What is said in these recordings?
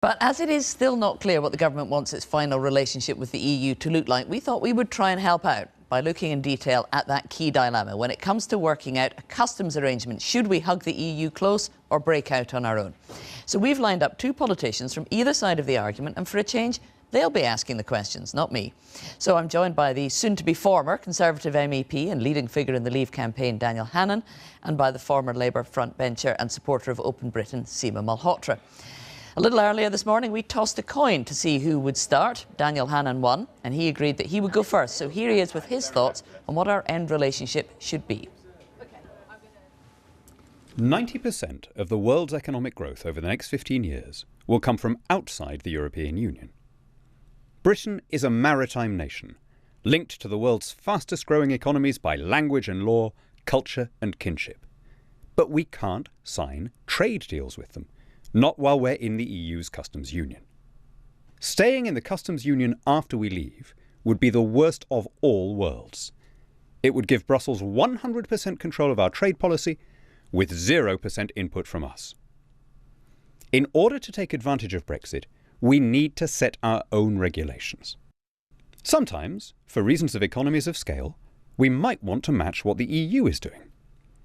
But as it is still not clear what the government wants its final relationship with the EU to look like, we thought we would try and help out by looking in detail at that key dilemma when it comes to working out a customs arrangement. Should we hug the EU close or break out on our own? So we've lined up two politicians from either side of the argument, and for a change, they'll be asking the questions, not me. So I'm joined by the soon-to-be former Conservative MEP and leading figure in the Leave campaign, Daniel Hannan, and by the former Labour frontbencher and supporter of Open Britain, Seema Malhotra. A little earlier this morning, we tossed a coin to see who would start. Daniel Hannan won, and he agreed that he would go first. So here he is with his thoughts on what our end relationship should be. 90% of the world's economic growth over the next 15 years will come from outside the European Union. Britain is a maritime nation, linked to the world's fastest growing economies by language and law, culture and kinship. But we can't sign trade deals with them. Not while we're in the EU's customs union. Staying in the customs union after we leave would be the worst of all worlds. It would give Brussels 100% control of our trade policy with 0% input from us. In order to take advantage of Brexit, we need to set our own regulations. Sometimes, for reasons of economies of scale, we might want to match what the EU is doing.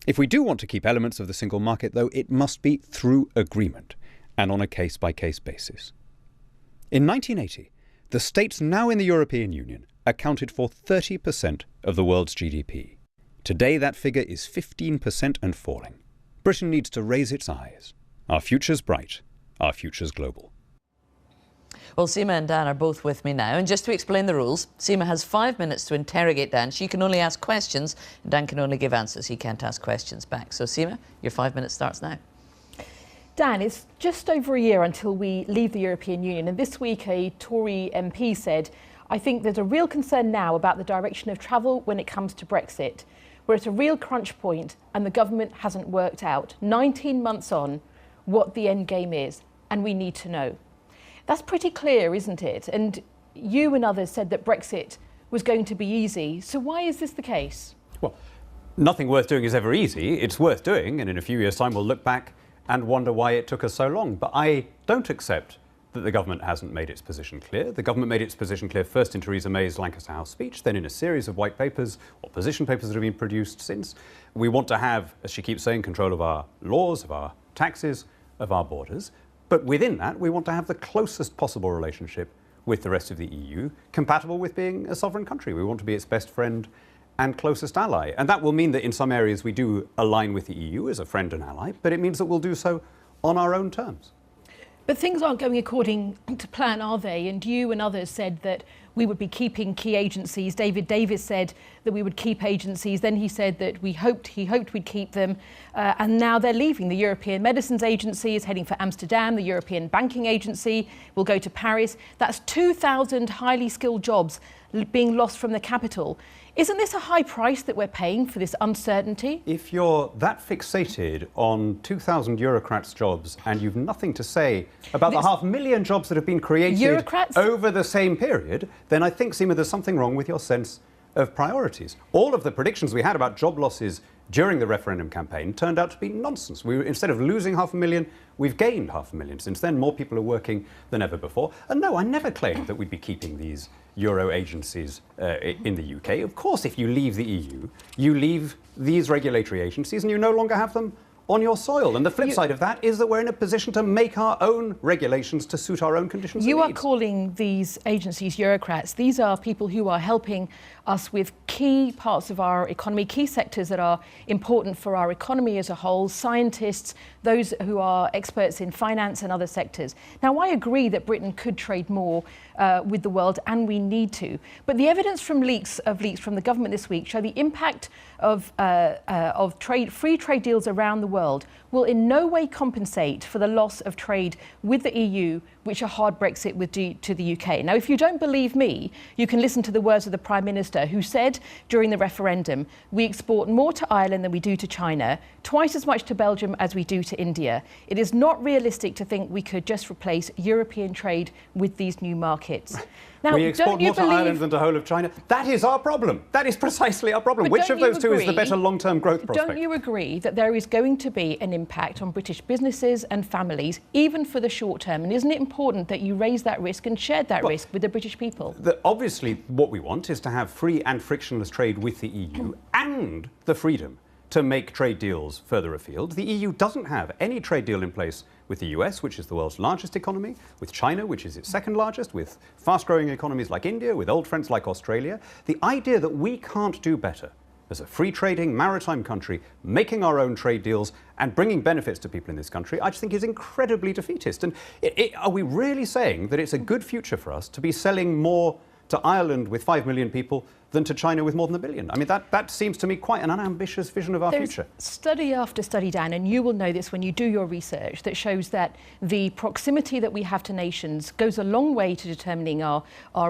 If we do want to keep elements of the single market, though, it must be through agreement and on a case-by-case basis. In 1980, the states now in the European Union accounted for 30% of the world's GDP. Today, that figure is 15% and falling. Britain needs to raise its eyes. Our future's bright. Our future's global. Well, Seema and Dan are both with me now. And just to explain the rules, Seema has 5 minutes to interrogate Dan. She can only ask questions, and Dan can only give answers. He can't ask questions back. So, Seema, your 5 minutes starts now. Dan, it's just over a year until we leave the European Union. And this week, a Tory MP said, I think there's a real concern now about the direction of travel when it comes to Brexit. We're at a real crunch point and the government hasn't worked out, 19 months on, what the end game is. And we need to know. That's pretty clear, isn't it? And you and others said that Brexit was going to be easy. So why is this the case? Well, nothing worth doing is ever easy. It's worth doing, and in a few years' time we'll look back and wonder why it took us so long. But I don't accept that the government hasn't made its position clear. The government made its position clear first in Theresa May's Lancaster House speech, then in a series of white papers or position papers that have been produced since. We want to have, as she keeps saying, control of our laws, of our taxes, of our borders. But within that, we want to have the closest possible relationship with the rest of the EU, compatible with being a sovereign country. We want to be its best friend and closest ally. And that will mean that in some areas we do align with the EU as a friend and ally, but it means that we'll do so on our own terms. But things aren't going according to plan, are they? And you and others said that we would be keeping key agencies. David Davis said that we would keep agencies. Then he said that he hoped we'd keep them. And now they're leaving. The European Medicines Agency is heading for Amsterdam. The European Banking Agency will go to Paris. That's 2,000 highly skilled jobs being lost from the capital. Isn't this a high price that we're paying for this uncertainty? If you're that fixated on 2,000 Eurocrats' jobs and you've nothing to say about the 500,000 jobs that have been created over the same period, then I think, Seema, there's something wrong with your sense of priorities. All of the predictions we had about job losses during the referendum campaign turned out to be nonsense. Instead of losing 500,000, we've gained 500,000. Since then, more people are working than ever before. And no, I never claimed that we'd be keeping these Euro agencies in the UK. Of course, if you leave the EU, you leave these regulatory agencies and you no longer have them on your soil. And the flip side of that is that we're in a position to make our own regulations to suit our own conditions and needs. You are calling these agencies Eurocrats. These are people who are helping us with key parts of our economy, key sectors that are important for our economy as a whole, scientists, those who are experts in finance and other sectors. Now, I agree that Britain could trade more with the world, and we need to. But the evidence from leaks from the government this week show the impact of free trade deals around the world will in no way compensate for the loss of trade with the EU, which a hard Brexit would do to the UK. Now, if you don't believe me, you can listen to the words of the Prime Minister, who said during the referendum, we export more to Ireland than we do to China, twice as much to Belgium as we do to India. It is not realistic to think we could just replace European trade with these new markets. Now, we export more to Ireland than to the whole of China. That is our problem. That is precisely our problem. Which of those two is the better long-term growth prospect? Don't you agree that there is going to be an impact on British businesses and families, even for the short term? And isn't it important that you raise that risk and shared that risk with the British people? Obviously, what we want is to have free and frictionless trade with the EU and the freedom to make trade deals further afield. The EU doesn't have any trade deal in place with the US, which is the world's largest economy, with China, which is its second largest, with fast-growing economies like India, with old friends like Australia. The idea that we can't do better as a free-trading maritime country, making our own trade deals and bringing benefits to people in this country, I just think is incredibly defeatist. And are we really saying that it's a good future for us to be selling more to Ireland with 5 million people than to China with more than 1 billion? I mean, that seems to me quite an unambitious vision of our future. Study after study, Dan, and you will know this when you do your research, that shows that the proximity that we have to nations goes a long way to determining our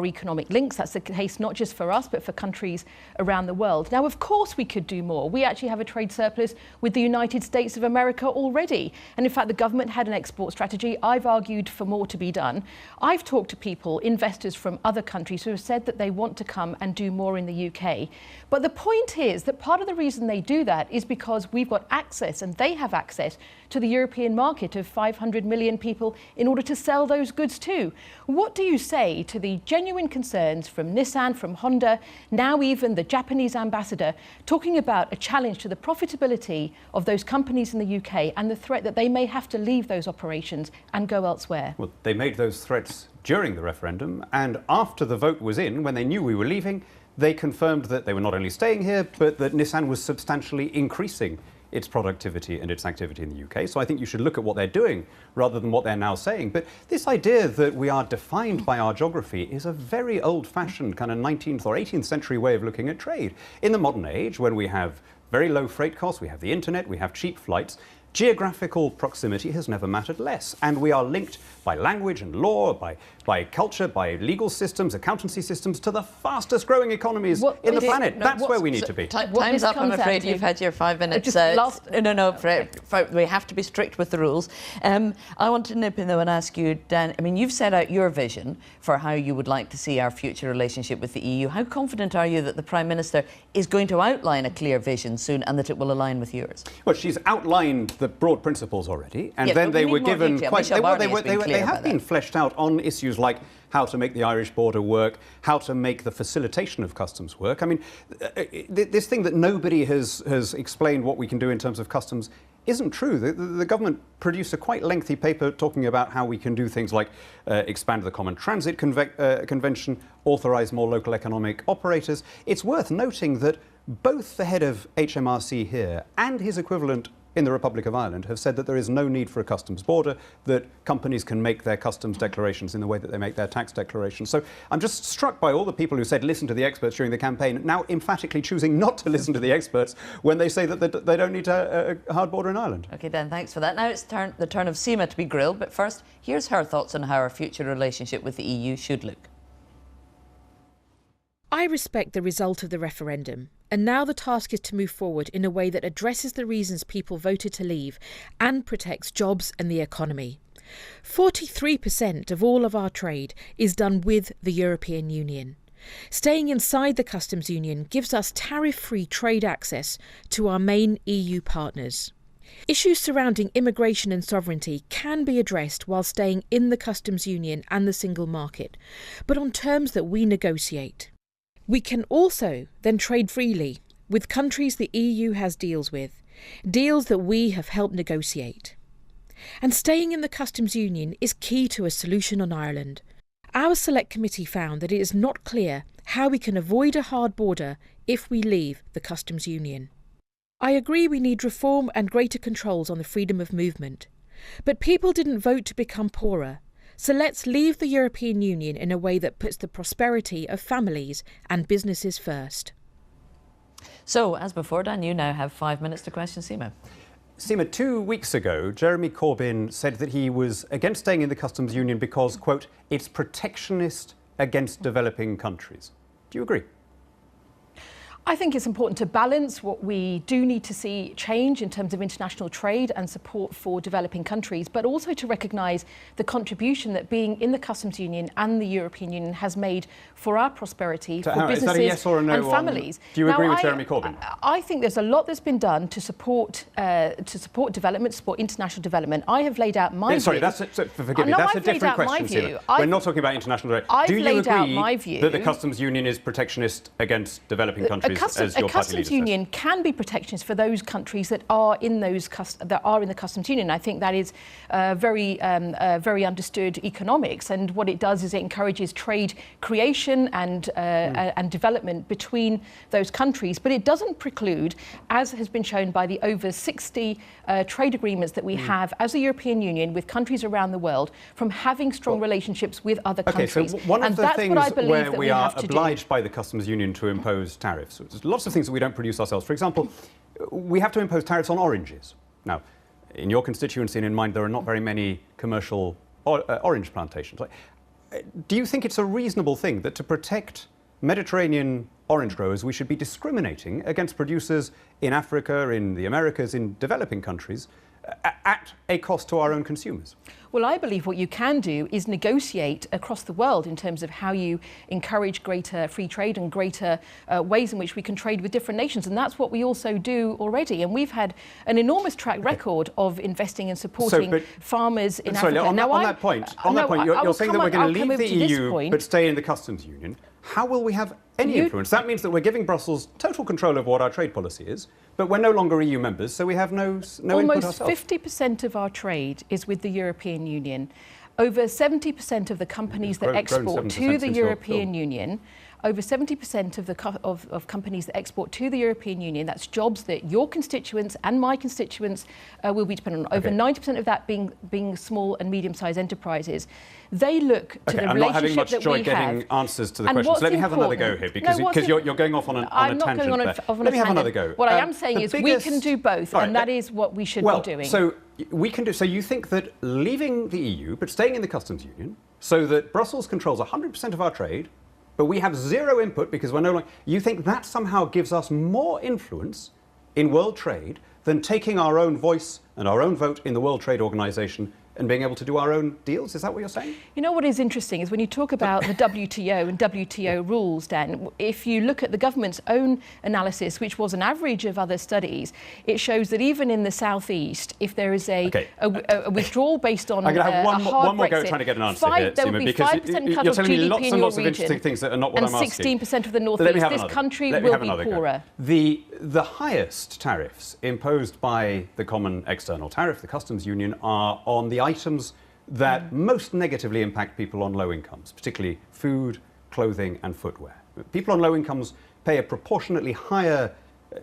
economic links. That's the case not just for us, but for countries around the world. Now, of course, we could do more. We actually have a trade surplus with the United States of America already. And in fact, the government had an export strategy. I've argued for more to be done. I've talked to people, investors from other countries, who have said that they want to come and do more in the UK. But the point is that part of the reason they do that is because we've got access, and they have access, to the European market of 500 million people in order to sell those goods too. What do you say to the genuine concerns from Nissan, from Honda, now even the Japanese ambassador, talking about a challenge to the profitability of those companies in the UK and the threat that they may have to leave those operations and go elsewhere? Well, they made those threats during the referendum, and after the vote was in, when they knew we were leaving, they confirmed that they were not only staying here, but that Nissan was substantially increasing its productivity and its activity in the UK. So I think you should look at what they're doing rather than what they're now saying. But this idea that we are defined by our geography is a very old-fashioned kind of 19th or 18th century way of looking at trade. In the modern age, when we have very low freight costs, we have the internet, we have cheap flights, geographical proximity has never mattered less, and we are linked by language and law, by culture, by legal systems, accountancy systems, to the fastest growing economies in the planet. That's where we need to be. Time's up, I'm afraid. You've had your 5 minutes. We have to be strict with the rules. I want to nip in though and ask you, Dan, I mean, you've set out your vision for how you would like to see our future relationship with the EU. How confident are you that the Prime Minister is going to outline a clear vision soon and that it will align with yours? Well, she's outlined the broad principles already, and then they were given quite... They have been fleshed out on issues like how to make the Irish border work, how to make the facilitation of customs work. I mean, this thing that nobody has explained what we can do in terms of customs isn't true. The government produced a quite lengthy paper talking about how we can do things like expand the Common Transit Convention, authorise more local economic operators. It's worth noting that both the head of HMRC here and his equivalent in the Republic of Ireland have said that there is no need for a customs border, that companies can make their customs declarations in the way that they make their tax declarations. So I'm just struck by all the people who said listen to the experts during the campaign, now emphatically choosing not to listen to the experts when they say that they don't need a hard border in Ireland. OK, Dan, thanks for that. Now it's the turn of Seema to be grilled, but first, here's her thoughts on how our future relationship with the EU should look. I respect the result of the referendum, and now the task is to move forward in a way that addresses the reasons people voted to leave and protects jobs and the economy. 43% of all of our trade is done with the European Union. Staying inside the customs union gives us tariff-free trade access to our main EU partners. Issues surrounding immigration and sovereignty can be addressed while staying in the customs union and the single market, but on terms that we negotiate. We can also then trade freely with countries the EU has deals with, deals that we have helped negotiate. And staying in the customs union is key to a solution on Ireland. Our select committee found that it is not clear how we can avoid a hard border if we leave the customs union. I agree we need reform and greater controls on the freedom of movement. But people didn't vote to become poorer. So let's leave the European Union in a way that puts the prosperity of families and businesses first. So, as before, Dan, you now have 5 minutes to question Seema. Seema, 2 weeks ago, Jeremy Corbyn said that he was against staying in the customs union because, quote, it's protectionist against developing countries. Do you agree? I think it's important to balance what we do need to see change in terms of international trade and support for developing countries, but also to recognise the contribution that being in the customs union and the European Union has made for our prosperity, for businesses is that a yes or a no and families. Do you agree with Jeremy Corbyn? I think there's a lot that's been done to support development, support international development. I have laid out my view. Sorry, forgive me, No, that's a I've laid different out my question, view. Seema. We're not talking about international trade. Do you laid out agree my view that the customs union is protectionist against developing countries, as your party leader customs union can be protectionist for those countries that are in the customs union. I think that is very understood economics, and what it does is it encourages trade creation and development between those countries. But it doesn't preclude, as has been shown by the over 60 trade agreements that we have as a European Union with countries around the world, from having strong relationships with other countries. So one of the things where we are obliged do. by the customs union to impose tariffs, there's lots of things that we don't produce ourselves. For example, we have to impose tariffs on oranges. Now, in your constituency and in mine, there are not very many commercial orange plantations. Do you think it's a reasonable thing that to protect Mediterranean orange growers, we should be discriminating against producers in Africa, in the Americas, in developing countries, at a cost to our own consumers? Well, I believe what you can do is negotiate across the world in terms of how you encourage greater free trade and greater ways in which we can trade with different nations. And that's what we also do already. And we've had an enormous track record of investing and supporting farmers in Africa. On that point, you're saying that we're going to leave the EU but stay in the customs union. How will we have any influence? That means that we're giving Brussels total control over what our trade policy is, but we're no longer EU members, so we have no input ourselves. Almost 50% of our trade is with the European Union. Over 70% of the companies that export to the European Union, over 70% of companies that export to the European Union, that's jobs that your constituents and my constituents will be dependent on. Over 90% of that being small and medium-sized enterprises. They look to the relationship that we have. I'm not having much joy getting answers to the questions. Let me have another go here, because you're going off on a tangent there. I'm not going off on a tangent. Let me have another go. What I am saying is we can do both, and that is what we should be doing. So we can do. So you think that leaving the EU but staying in the customs union, so that Brussels controls 100% of our trade, but we have zero input because we're no longer... You think that somehow gives us more influence in world trade than taking our own voice and our own vote in the World Trade Organization and being able to do our own deals? Is that what you're saying? You know what is interesting is when you talk about the WTO and WTO rules, Dan, if you look at the government's own analysis, which was an average of other studies, it shows that even in the southeast, if there is a withdrawal based on I'm going to have one more Brexit, go trying to get an answer here, there would Seema, be because 5% cut you're of telling me GDP lots in and your lots of interesting region, things that are not what I'm asking. And 16% of the northeast. This country will be poorer. The highest tariffs imposed by the common external tariff, the customs union, are on the items that most negatively impact people on low incomes, particularly food, clothing and footwear. People on low incomes pay a proportionately higher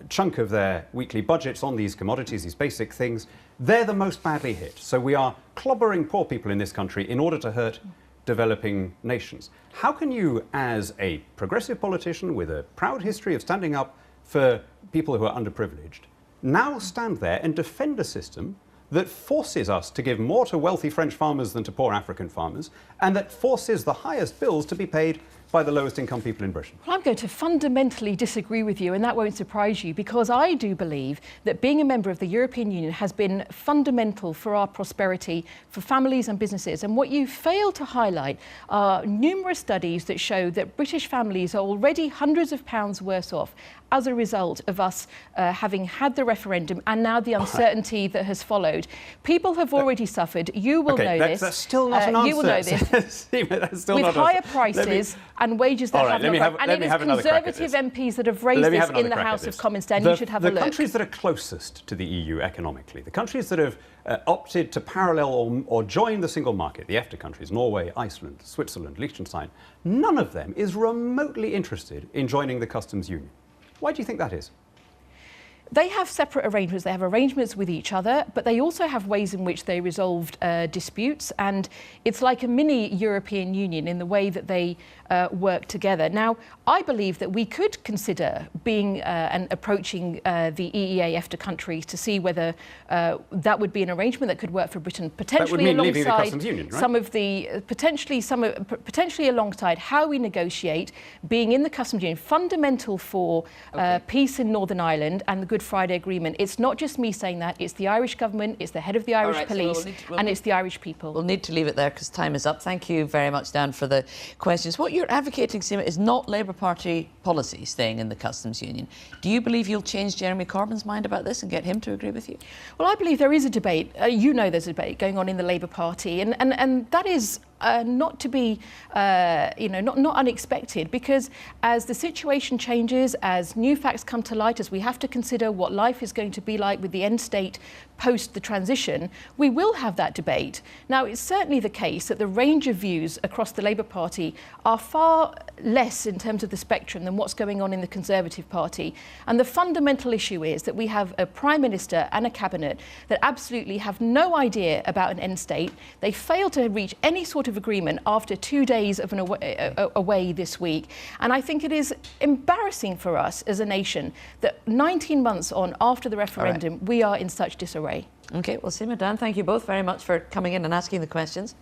chunk of their weekly budgets on these commodities, these basic things. They're the most badly hit. So we are clobbering poor people in this country in order to hurt developing nations. How can you, as a progressive politician with a proud history of standing up for people who are underprivileged, now stand there and defend a system that forces us to give more to wealthy French farmers than to poor African farmers, and that forces the highest bills to be paid by the lowest income people in Britain? Well, I'm going to fundamentally disagree with you, and that won't surprise you, because I do believe that being a member of the European Union has been fundamental for our prosperity, for families and businesses. And what you fail to highlight are numerous studies that show that British families are already hundreds of pounds worse off as a result of us having had the referendum and now the uncertainty that has followed. People have already suffered. You will know this. That's still not an answer. You will know this. That's still with not higher prices and wages that have not grown. And it is Conservative MPs that have raised this in the House of Commons. Dan, you should have a look. The countries that are closest to the EU economically, the countries that have opted to parallel or join the single market, the EFTA countries, Norway, Iceland, Switzerland, Liechtenstein, none of them is remotely interested in joining the customs union. Why do you think that is? they have separate arrangements. They have arrangements with each other, but they also have ways in which they resolved disputes. And it's like a mini European Union in the way that they work together. Now, I believe that we could consider being and approaching the EEA EFTA countries to see whether that would be an arrangement that could work for Britain, potentially leaving the alongside customs union, right? some of the potentially alongside how we negotiate being in the customs union, fundamental for peace in Northern Ireland and the Good Friday Agreement. It's not just me saying that, it's the Irish government, it's the head of the Irish police, and it's the Irish people. We'll need to leave it there because time is up. Thank you very much, Dan, for the questions. What you're advocating, Seema, is not Labour Party policy staying in the customs union. Do you believe you'll change Jeremy Corbyn's mind about this and get him to agree with you? Well, I believe there is a debate. You know there's a debate going on in the Labour Party, and that is not to be, not unexpected, because as the situation changes, as new facts come to light, as we have to consider what life is going to be like with the end state post the transition, we will have that debate. Now, it's certainly the case that the range of views across the Labour Party are far less in terms of the spectrum than what's going on in the Conservative Party. And the fundamental issue is that we have a Prime Minister and a Cabinet that absolutely have no idea about an end state. They fail to reach any sort of agreement after 2 days of an away this week. And I think it is embarrassing for us as a nation that 19 months on after the referendum, we are in such disarray. OK, well, Seema, Dan, thank you both very much for coming in and asking the questions.